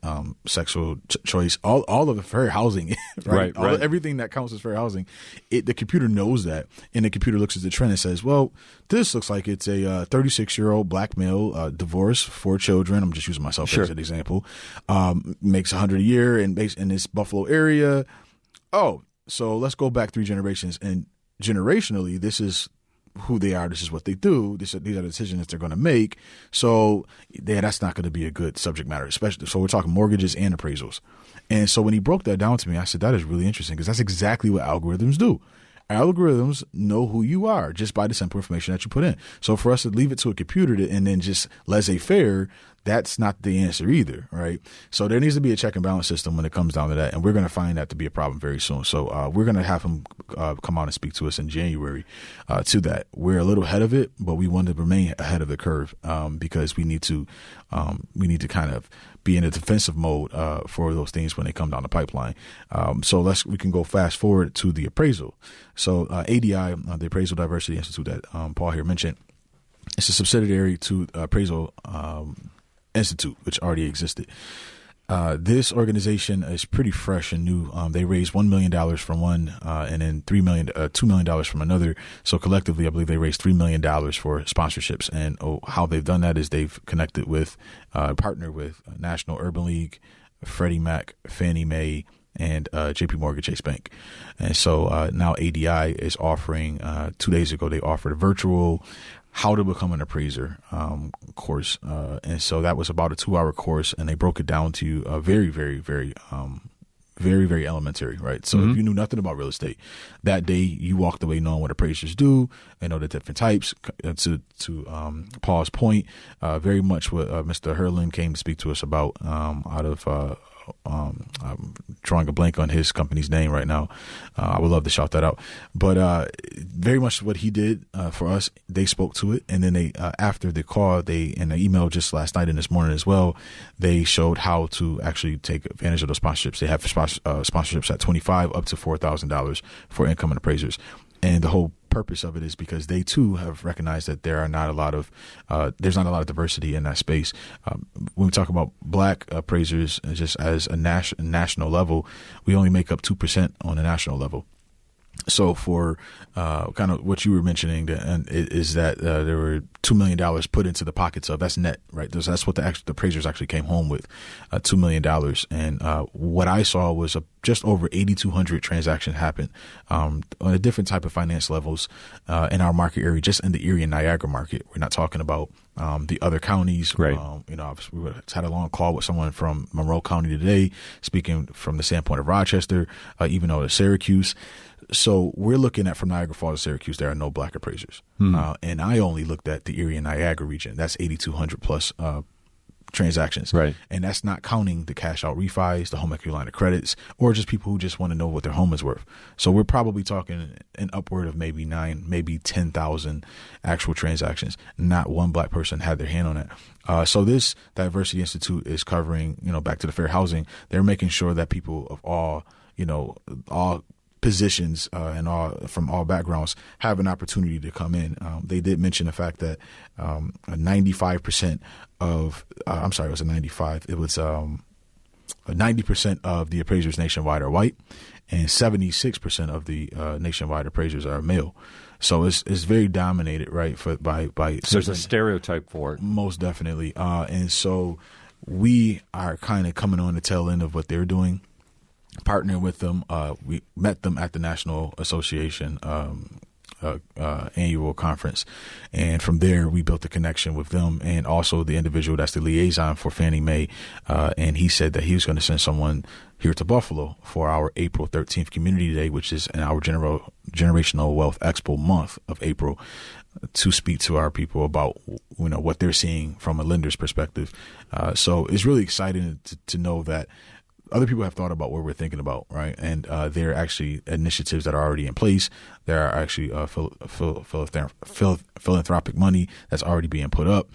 sexual choice, all of the fair housing, right? Everything that counts as fair housing, the computer knows that, and the computer looks at the trend and says, well, this looks like it's a 36-year-old black male, divorced, 4 children. I'm just using myself as an example. Makes $100 a year and based in this Buffalo area. Oh, so let's go back 3 generations, and generationally, this is who they are. This is what they do. These are the decisions they're going to make. So that's not going to be a good subject matter, especially. So we're talking mortgages and appraisals. And so when he broke that down to me, I said, that is really interesting, because that's exactly what algorithms do. Algorithms know who you are just by the simple information that you put in. So for us to leave it to a computer and then just laissez-faire, that's not the answer either, right? So there needs to be a check and balance system when it comes down to that, and we're going to find that to be a problem very soon. So we're going to have him come out and speak to us in January to that. We're a little ahead of it, but we want to remain ahead of the curve because we need to kind of be in a defensive mode for those things when they come down the pipeline. So we can go fast forward to the appraisal. So ADI, the Appraisal Diversity Institute that Paul here mentioned, it's a subsidiary to Appraisal Institute, which already existed. This organization is pretty fresh and new. They raised $1 million from one, and then $2 million from another. So collectively, I believe they raised $3 million for sponsorships. And how they've done that is they've connected with, partnered with National Urban League, Freddie Mac, Fannie Mae, and JP Morgan Chase Bank. And so now ADI is offering, 2 days ago, they offered a virtual How to Become an Appraiser course. And so that was about a 2-hour course, and they broke it down to very, very, very, very, very elementary, right? So if you knew nothing about real estate, that day you walked away knowing what appraisers do, and know the different types. To Paul's point, very much what Mr. Herlin came to speak to us about out of I'm drawing a blank on his company's name right now. I would love to shout that out. But very much what he did for us, they spoke to it. And then they, after the call, in the email just last night and this morning as well, they showed how to actually take advantage of those sponsorships. They have sponsorships at $25,000 up to $4,000 for income and appraisers. And the whole purpose of it is because they too have recognized that there's not a lot of diversity in that space. When we talk about black appraisers, just as a national level, we only make up 2% on a national level. So for kind of what you were mentioning, is that there were $2 million put into the pockets of, that's net, right? That's what the appraisers actually came home with, $2 million. And what I saw was just over 8,200 transactions happen on a different type of finance levels in our market area, just in the Erie and Niagara market. We're not talking about the other counties. Right. We had a long call with someone from Monroe County today, speaking from the standpoint of Rochester, even though it's Syracuse. So we're looking at, from Niagara Falls to Syracuse, there are no black appraisers. And I only looked at the Erie and Niagara region. That's 8,200 plus transactions. Right. And that's not counting the cash out refis, the home equity line of credits, or just people who just want to know what their home is worth. So we're probably talking an upward of maybe 10,000 actual transactions. Not one black person had their hand on it. So this Diversity Institute is covering, back to the fair housing. They're making sure that people of all positions and from all backgrounds have an opportunity to come in. They did mention the fact that 95% of, I'm sorry, it was a 95. It was 90% of the appraisers nationwide are white, and 76% of the nationwide appraisers are male. So it's very dominated, right? By so there's a stereotype for it, most definitely. And so we are kind of coming on the tail end of what they're doing, partnering with them. We met them at the National Association annual conference, and from there we built a connection with them and also the individual that's the liaison for Fannie Mae, and he said that he was going to send someone here to Buffalo for our April 13th Community Day, which is in our Generational Wealth Expo month of April, to speak to our people about what they're seeing from a lender's perspective. So it's really exciting to know that other people have thought about what we're thinking about, right? And there are actually initiatives that are already in place. There are actually philanthropic money that's already being put up.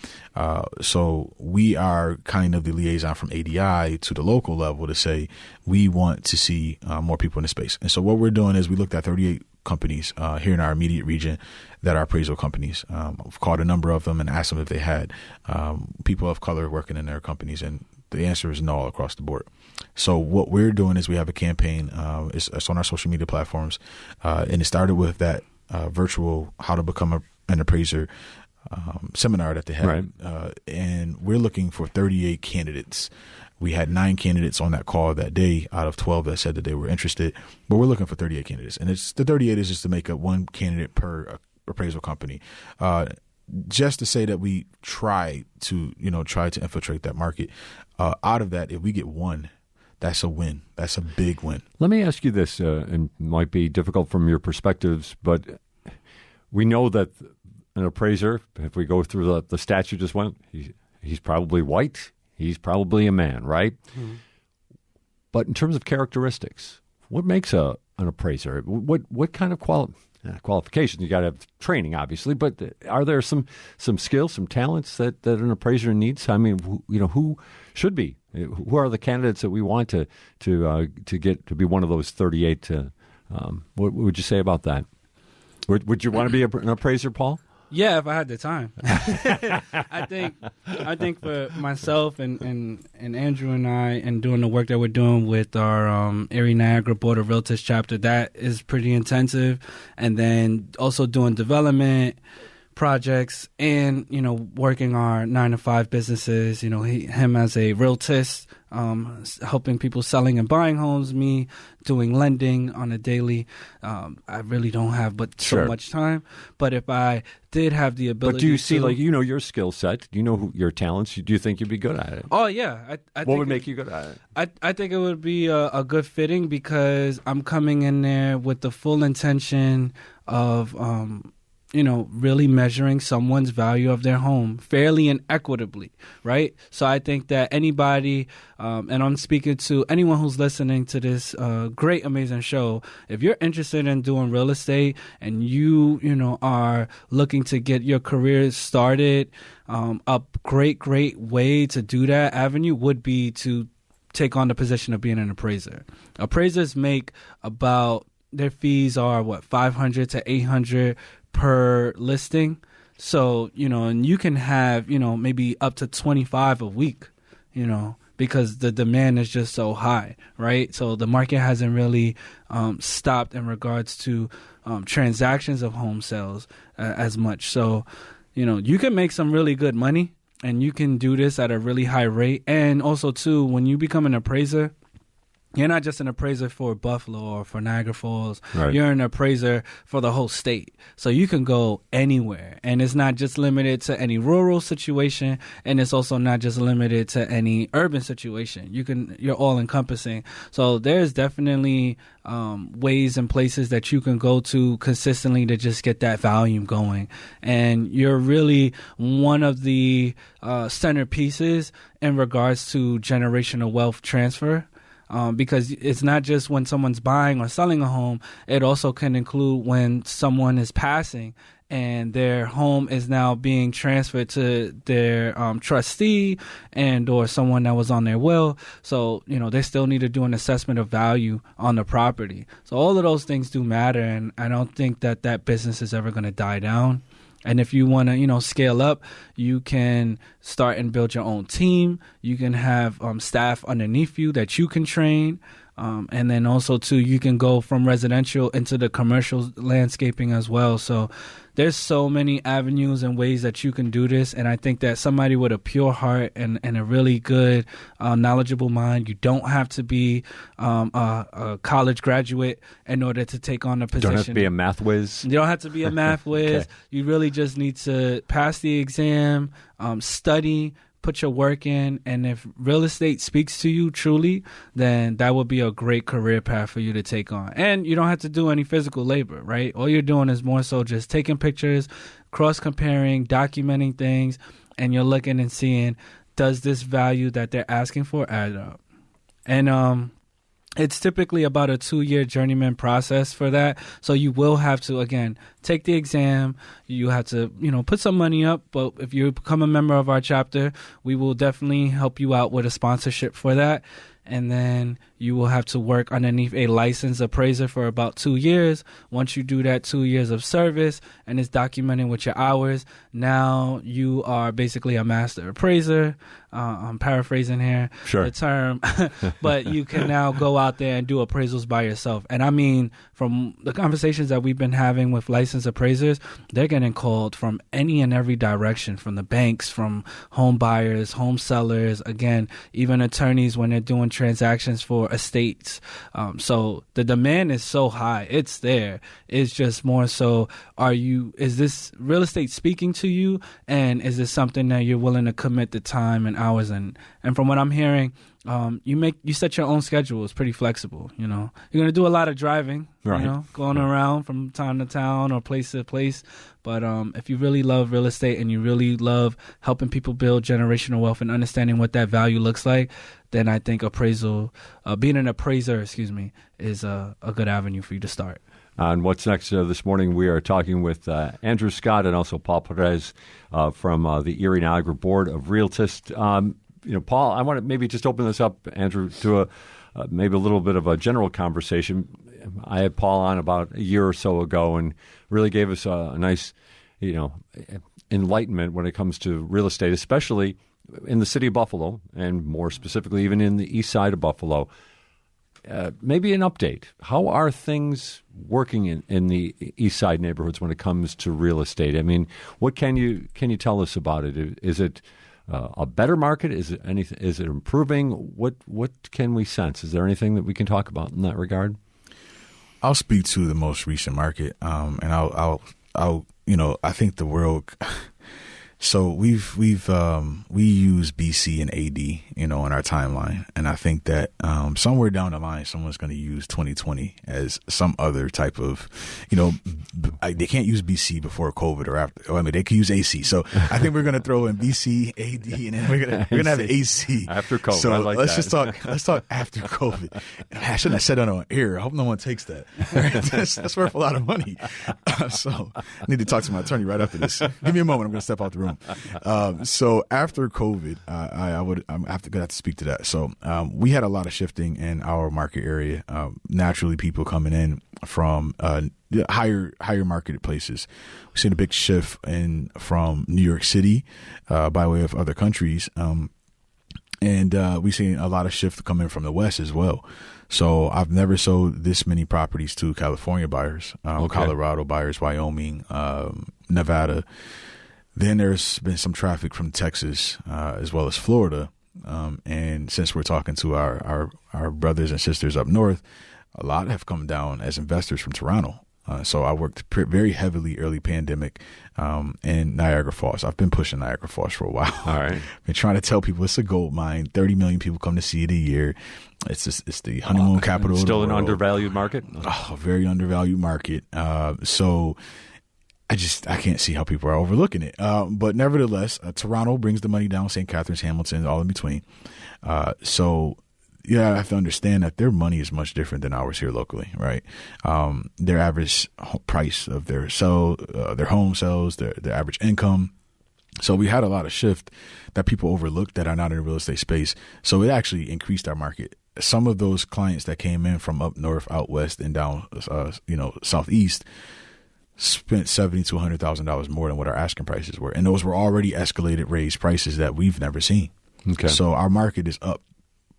So we are kind of the liaison from ADI to the local level to say we want to see more people in the space. And so what we're doing is we looked at 38 companies here in our immediate region that are appraisal companies. I've called a number of them and asked them if they had people of color working in their companies, and the answer is no across the board. So what we're doing is we have a campaign. It's on our social media platforms, and it started with that virtual How to Become an Appraiser seminar that they had. Right. And we're looking for 38 candidates. We had 9 candidates on that call that day out of 12 that said that they were interested, but we're looking for 38 candidates. And the 38 is just to make up one candidate per appraisal company. Just to say that we try to infiltrate that market. Out of that, if we get one, that's a win. That's a big win. Let me ask you this, and it might be difficult from your perspectives, but we know that an appraiser, if we go through the stats you just went, he's probably white. He's probably a man, right? Mm-hmm. But in terms of characteristics, what makes an appraiser? What kind of qualifications? You got to have training, obviously, but are there some skills, some talents that an appraiser needs? I mean, who should be? Who are the candidates that we want to get to be one of those 38? What would you say about that? Would you want to be an appraiser, Paul? Yeah, if I had the time. I think for myself and Andrew and I, and doing the work that we're doing with our Erie Niagara Board of Realtist chapter, that is pretty intensive. And then also doing development projects and, working our 9-to-5 businesses, him as a realtist, helping people selling and buying homes, me doing lending on a daily. I really don't have so much time. But if I did have the ability, but do you see your skill set? Do you know your talents? Do you think you'd be good at it? Oh yeah. What would make you good at it? I think it would be a good fitting because I'm coming in there with the full intention of really measuring someone's value of their home fairly and equitably, right? So I think that anybody, and I'm speaking to anyone who's listening to this great, amazing show, if you're interested in doing real estate and you are looking to get your career started, a great way to do that avenue would be to take on the position of being an appraiser. Appraisers make their fees are $500 to $800 per listing. So, and you can have, maybe up to 25 a week, because the demand is just so high, right? So the market hasn't really stopped in regards to transactions of home sales as much. So, you can make some really good money and you can do this at a really high rate. And also, too, when you become an appraiser, you're not just an appraiser for Buffalo or for Niagara Falls. Right. You're an appraiser for the whole state. So you can go anywhere. And it's not just limited to any rural situation. And it's also not just limited to any urban situation. You're all encompassing. So there's definitely ways and places that you can go to consistently to just get that volume going. And you're really one of the centerpieces in regards to generational wealth transfer. Because it's not just when someone's buying or selling a home, it also can include when someone is passing and their home is now being transferred to their trustee and or someone that was on their will. So, they still need to do an assessment of value on the property. So all of those things do matter, and I don't think that business is ever going to die down. And if you want to, scale up, you can start and build your own team. You can have staff underneath you that you can train. And then also, too, you can go from residential into the commercial landscaping as well. So there's so many avenues and ways that you can do this. And I think that somebody with a pure heart and a really good, knowledgeable mind, you don't have to be a college graduate in order to take on the position. You don't have to be a math whiz. You don't have to be a math whiz. Okay. You really just need to pass the exam, study, put your work in, and if real estate speaks to you truly, then that would be a great career path for you to take on. And you don't have to do any physical labor, right? All you're doing is more so just taking pictures, cross-comparing, documenting things, and you're looking and seeing, does this value that they're asking for add up? And it's typically about a 2-year journeyman process for that. So you will have to, again, take the exam. You have to, put some money up. But if you become a member of our chapter, we will definitely help you out with a sponsorship for that. And then you will have to work underneath a licensed appraiser for about 2 years. Once you do that 2 years of service and it's documented with your hours, now you are basically a master appraiser. I'm paraphrasing here the term, but you can now go out there and do appraisals by yourself. And I mean, from the conversations that we've been having with licensed appraisers, they're getting called from any and every direction, from the banks, from home buyers, home sellers, again, even attorneys when they're doing transactions for estates. So the demand is so high. It's there. It's just more so, is this real estate speaking to you? And is this something that you're willing to commit the time and hours? And from what I'm hearing, you set your own schedule. It's pretty flexible. You're going to do a lot of driving, going around from town to town or place to place. But if you really love real estate and you really love helping people build generational wealth and understanding what that value looks like, then I think being an appraiser, is a good avenue for you to start. On What's Next this morning, we are talking with Andrew Scott and also Paul Perez from the Erie and Niagara Board of Realtist. Paul, I want to maybe just open this up, Andrew, to maybe a little bit of a general conversation. I had Paul on about a year or so ago and really gave us a nice, enlightenment when it comes to real estate, especially in the city of Buffalo and more specifically even in the east side of Buffalo. Maybe an update. How are things working in the east side neighborhoods when it comes to real estate? I mean, what can you tell us about it? Is it a better market? Is it improving? What can we sense? Is there anything that we can talk about in that regard? I'll speak to the most recent market, and I'll I think the world. So we use BC and AD, in our timeline, and I think that somewhere down the line, someone's going to use 2020 as some other type of, they can't use BC before COVID or after. I mean, they could use AC. So I think we're going to throw in BC, AD, and then we're going to have AC after COVID. So I like let's that. Let's talk after COVID. I shouldn't have said that on air. I hope no one takes that. That's worth a lot of money. So I need to talk to my attorney right after this. Give me a moment. I'm going to step out the room. So after COVID, I have to speak to that. So we had a lot of shifting in our market area. Naturally, people coming in from higher marketplaces. We've seen a big shift from New York City by way of other countries. And we've seen a lot of shift coming from the West as well. So I've never sold this many properties to California buyers, Colorado buyers, Wyoming, Nevada. Then there's been some traffic from Texas as well as Florida. And since we're talking to our brothers and sisters up north, a lot have come down as investors from Toronto. So I worked very heavily early pandemic in Niagara Falls. I've been pushing Niagara Falls for a while. All right. Been trying to tell people it's a gold mine. 30 million people come to see it a year. It's the honeymoon capital. Still of the an world. undervalued market? A very undervalued market. So I can't see how people are overlooking it. But nevertheless, Toronto brings the money down, St. Catharines, Hamilton, all in between. So I have to understand that their money is much different than ours here locally, right? Their average price of their home sales, their average income. So we had a lot of shift that people overlooked that are not in the real estate space. So it actually increased our market. Some of those clients that came in from up north, out west, and down, southeast, spent $70,000 to $100,000 more than what our asking prices were. And those were already escalated, raised prices that we've never seen. Okay. So our market is up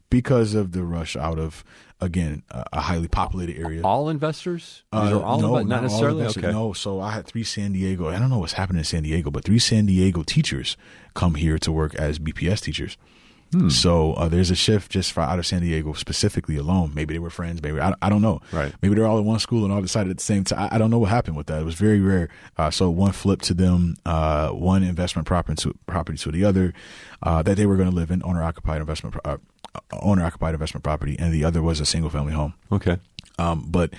because of the rush out of, again, a highly populated area. All investors? These are all no, not necessarily? All investors. Okay. No, so I had 3 San Diego. I don't know what's happening in San Diego, but 3 San Diego teachers come here to work as BPS teachers. So there's a shift just for out of San Diego specifically alone. Maybe they were friends. Maybe I don't know. Right. Maybe they're all in one school and all decided at the same time. I don't know what happened with that. It was very rare. So one flipped to them, one investment property to the other that they were going to live in, owner occupied investment property, and the other was a single family home. Okay. But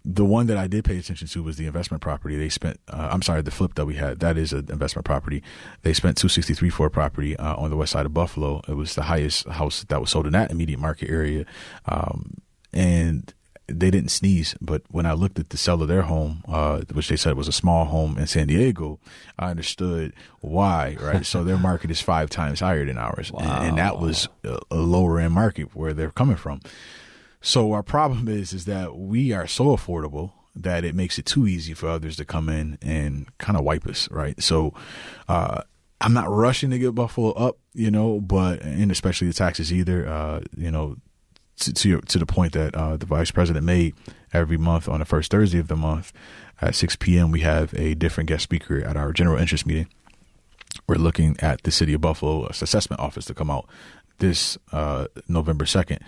the one that I did pay attention to was the investment property. They spent, the flip that we had, that is an investment property. They spent $263 for a property on the west side of Buffalo. It was the highest house that was sold in that immediate market area. And they didn't sneeze. But when I looked at the sale of their home, which they said was a small home in San Diego, I understood why, right? So their market is 5 times higher than ours. Wow. And that was a lower end market where they're coming from. So our problem is that we are so affordable that it makes it too easy for others to come in and kind of wipe us, right? So I'm not rushing to get Buffalo up, and especially the taxes either, to the point that the vice president made. Every month on the first Thursday of the month at 6 p.m., we have a different guest speaker at our general interest meeting. We're looking at the city of Buffalo's assessment office to come out this November 2nd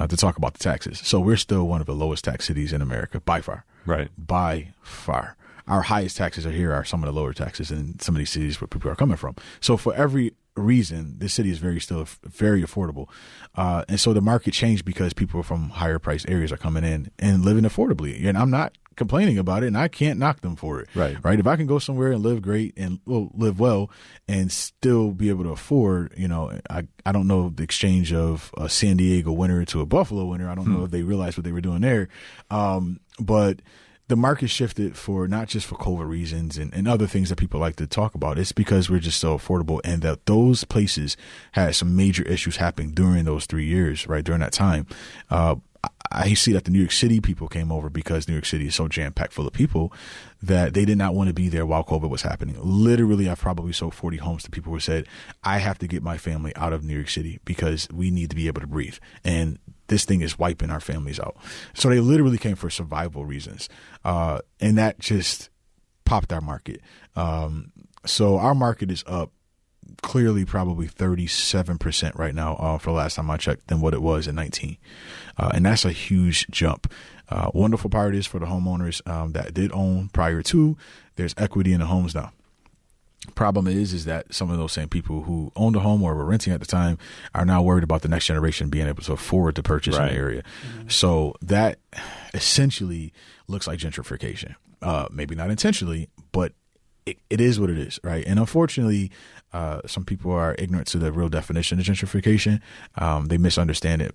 to talk about the taxes. So we're still one of the lowest tax cities in America by far. Right. By far. Our highest taxes are some of the lower taxes in some of these cities where people are coming from. So for every reason, this city is still very affordable. And so the market changed because people from higher priced areas are coming in and living affordably. And I'm not complaining about it, and I can't knock them for it. Right. If I can go somewhere and live great and live well and still be able to afford, I don't know the exchange of a San Diego winter to a Buffalo winter. I don't know if they realized what they were doing there. But the market shifted for not just for COVID reasons and other things that people like to talk about. It's because we're just so affordable, and that those places had some major issues happening during those 3 years, right, during that time. I see that the New York City people came over because New York City is so jam-packed full of people that they did not want to be there while COVID was happening. Literally, I've probably sold 40 homes to people who said, I have to get my family out of New York City because we need to be able to breathe. And this thing is wiping our families out. So they literally came for survival reasons. And that just popped our market. So our market is up clearly probably 37% right now for the last time I checked than what it was in 19. And that's a huge jump. Wonderful part is for the homeowners that did own prior to, there's equity in the homes now. Problem is that some of those same people who owned a home or were renting at the time are now worried about the next generation being able to afford to purchase in the area. Mm-hmm. So that essentially looks like gentrification. Maybe not intentionally, but it is what it is, right? And unfortunately, some people are ignorant to the real definition of gentrification. They misunderstand it,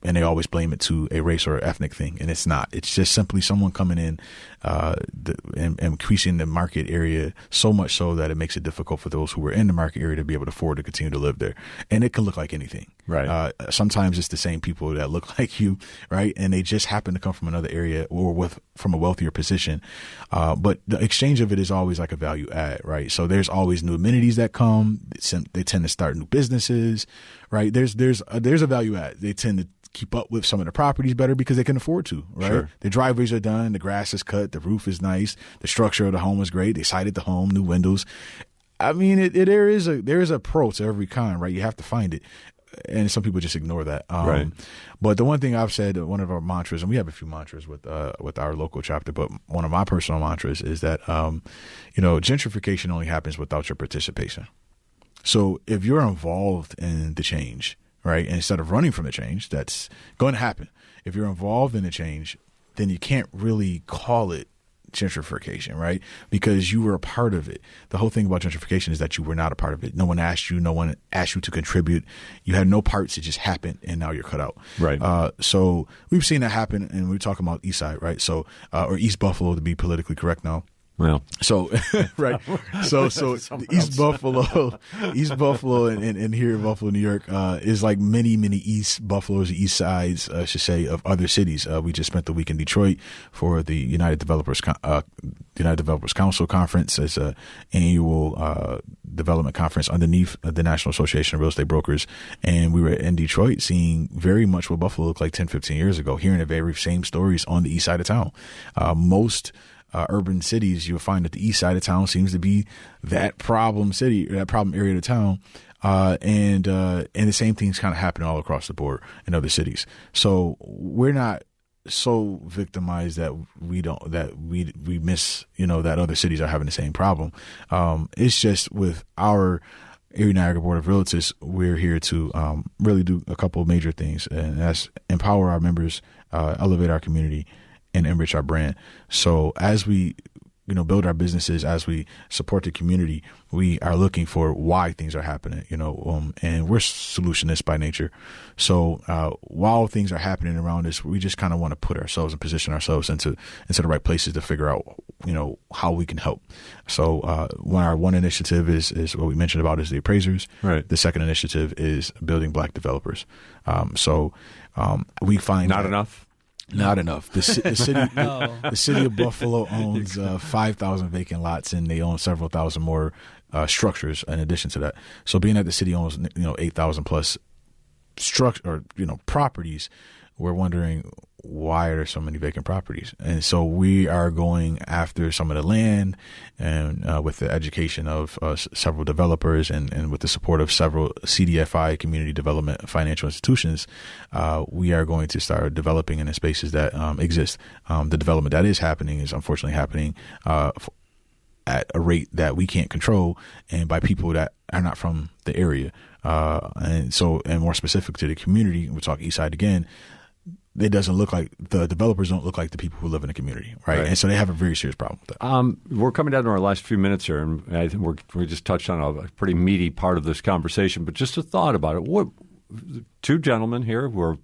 and they always blame it to a race or ethnic thing, and it's not. It's just simply someone coming in and increasing the market area so much so that it makes it difficult for those who were in the market area to be able to afford to continue to live there. And it can look like anything. Right. Sometimes it's the same people that look like you, right? And they just happen to come from another area or from a wealthier position. But the exchange of it is always like a value add, right? So there's always new amenities that come. They tend to start new businesses, right? There's a value add. They tend to keep up with some of the properties better because they can afford to, right? Sure. The driveways are done, the grass is cut, the roof is nice, the structure of the home is great. They sided the home, new windows. I mean, there is a pro to every con, right? You have to find it. And some people just ignore that. Right. But the one thing I've said, one of our mantras, and we have a few mantras with our local chapter, but one of my personal mantras is that, gentrification only happens without your participation. So if you're involved in the change, right, and instead of running from the change, that's going to happen. If you're involved in the change, then you can't really call it gentrification, right? Because you were a part of it. The whole thing about gentrification is that you were not a part of it. No one asked you to contribute. You had no parts. It just happened, and now you're cut out. Right. So we've seen that happen, and we're talking about East Side, right? So, or East Buffalo to be politically correct now. Well, so right, so East Buffalo, and here in Buffalo, New York, is like many East Buffaloes, East Sides, I should say, of other cities. We just spent the week in Detroit for the United Developers Council Conference. It's an annual development conference underneath the National Association of Real Estate Brokers, and we were in Detroit, seeing very much what Buffalo looked like 10, 15 years ago, hearing the very same stories on the east side of town. Most urban cities, you'll find that the east side of town seems to be that problem city, or that problem area of town. And the same thing's kind of happening all across the board in other cities. So we're not so victimized that we miss, that other cities are having the same problem. It's just with our Erie Niagara Board of Realtors, we're here to really do a couple of major things, and that's empower our members, elevate our community, and enrich our brand. So as we build our businesses, as we support the community, we are looking for why things are happening, and we're solutionists by nature. So while things are happening around us, we just kind of want to put ourselves and position ourselves into the right places to figure out, how we can help. So our one initiative is what we mentioned about is the appraisers. Right. The second initiative is building Black developers. We find not enough. Not enough. The city of Buffalo owns 5,000 vacant lots, and they own several thousand more structures in addition to that. So being that the city owns 8,000 plus properties, we're wondering why are there so many vacant properties? And so we are going after some of the land, and with the education of several developers and with the support of several CDFI, community development financial institutions, we are going to start developing in the spaces that exist. The development that is happening is unfortunately happening at a rate that we can't control, and by people that are not from the area. And more specific to the community, we'll talk East Side again. It doesn't look like the developers don't look like the people who live in the community, right? And so they have a very serious problem with that. We're coming down to our last few minutes here, and I think we just touched on a pretty meaty part of this conversation. But just a thought about it: what two gentlemen here who are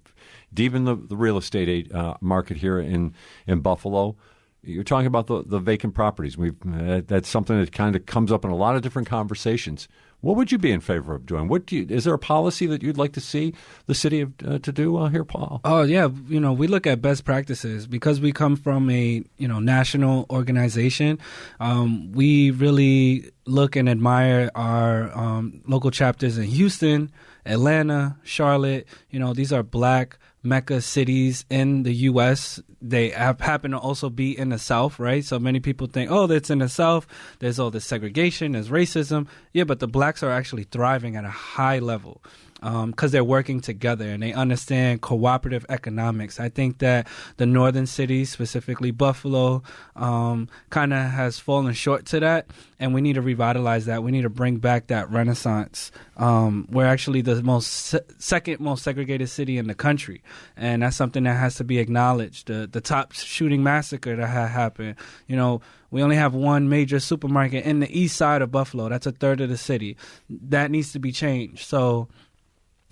deep in the real estate market here in Buffalo. You're talking about the vacant properties. That's something that kind of comes up in a lot of different conversations. What would you be in favor of doing? Is there a policy that you'd like to see the city to do here, Paul? Oh, yeah. We look at best practices because we come from a, national organization. We really look and admire our local chapters in Houston, Atlanta, Charlotte. These are Black Mecca cities in the U.S. They happen to also be in the South, right? So many people think, that's in the South. There's all this segregation, there's racism. Yeah, but the blacks are actually thriving at a high level because they're working together and they understand cooperative economics. I think that the northern cities, specifically Buffalo, kind of has fallen short to that, and we need to revitalize that. We need to bring back that renaissance. We're actually the second most segregated city in the country, and that's something that has to be acknowledged. The top shooting massacre that had happened, we only have one major supermarket in the east side of Buffalo. That's a third of the city. That needs to be changed. So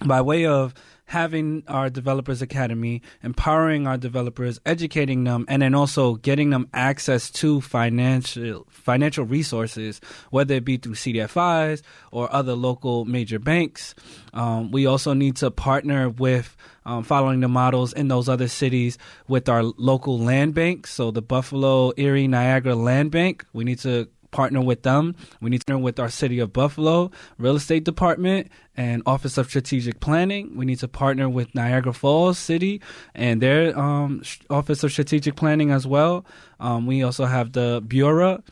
by way of having our Developers Academy, empowering our developers, educating them, and then also getting them access to financial resources, whether it be through CDFIs or other local major banks. We also need to partner with, following the models in those other cities, with our local land banks. So the Buffalo, Erie, Niagara Land Bank, we need to partner with them. We need to partner with our City of Buffalo Real Estate Department and Office of Strategic Planning. We need to partner with Niagara Falls City and their Office of Strategic Planning as well. We also have the Bureau,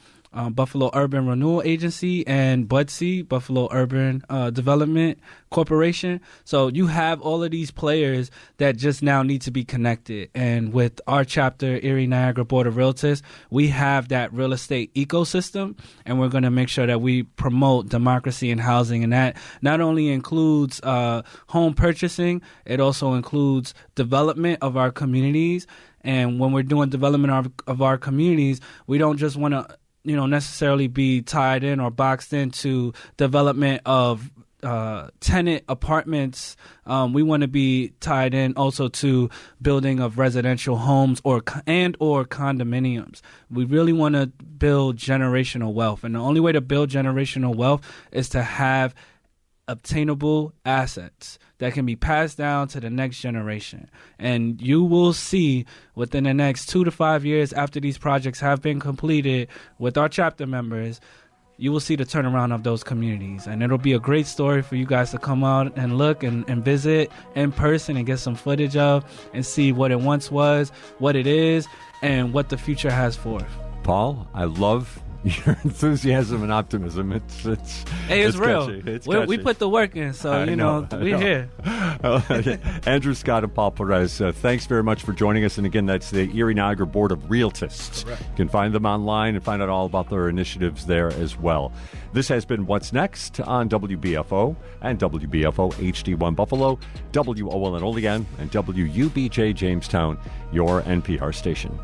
Buffalo Urban Renewal Agency, and BUDC, Buffalo Urban Development Corporation. So you have all of these players that just now need to be connected. And with our chapter, Erie Niagara Board of Realtors, we have that real estate ecosystem, and we're going to make sure that we promote democracy in housing. And that not only includes home purchasing, it also includes development of our communities. And when we're doing development of our communities, we don't just want to necessarily be tied in or boxed into development of tenant apartments. We want to be tied in also to building of residential homes or condominiums. We really want to build generational wealth. And the only way to build generational wealth is to have obtainable assets that can be passed down to the next generation. And you will see within the next 2 to 5 years after these projects have been completed with our chapter members, you will see the turnaround of those communities. And it'll be a great story for you guys to come out and look and visit in person and get some footage of and see what it once was, what it is, and what the future has for it. Paul, I love your enthusiasm and optimism. It's real. Catchy. It's We put the work in, so we're here. Andrew Scott and Paul Perez, thanks very much for joining us. And again, that's the Erie Niagara Board of Realtists. Correct. You can find them online and find out all about their initiatives there as well. This has been What's Next on WBFO and WBFO HD1 Buffalo, WOLN Olean, and WUBJ Jamestown, your NPR station.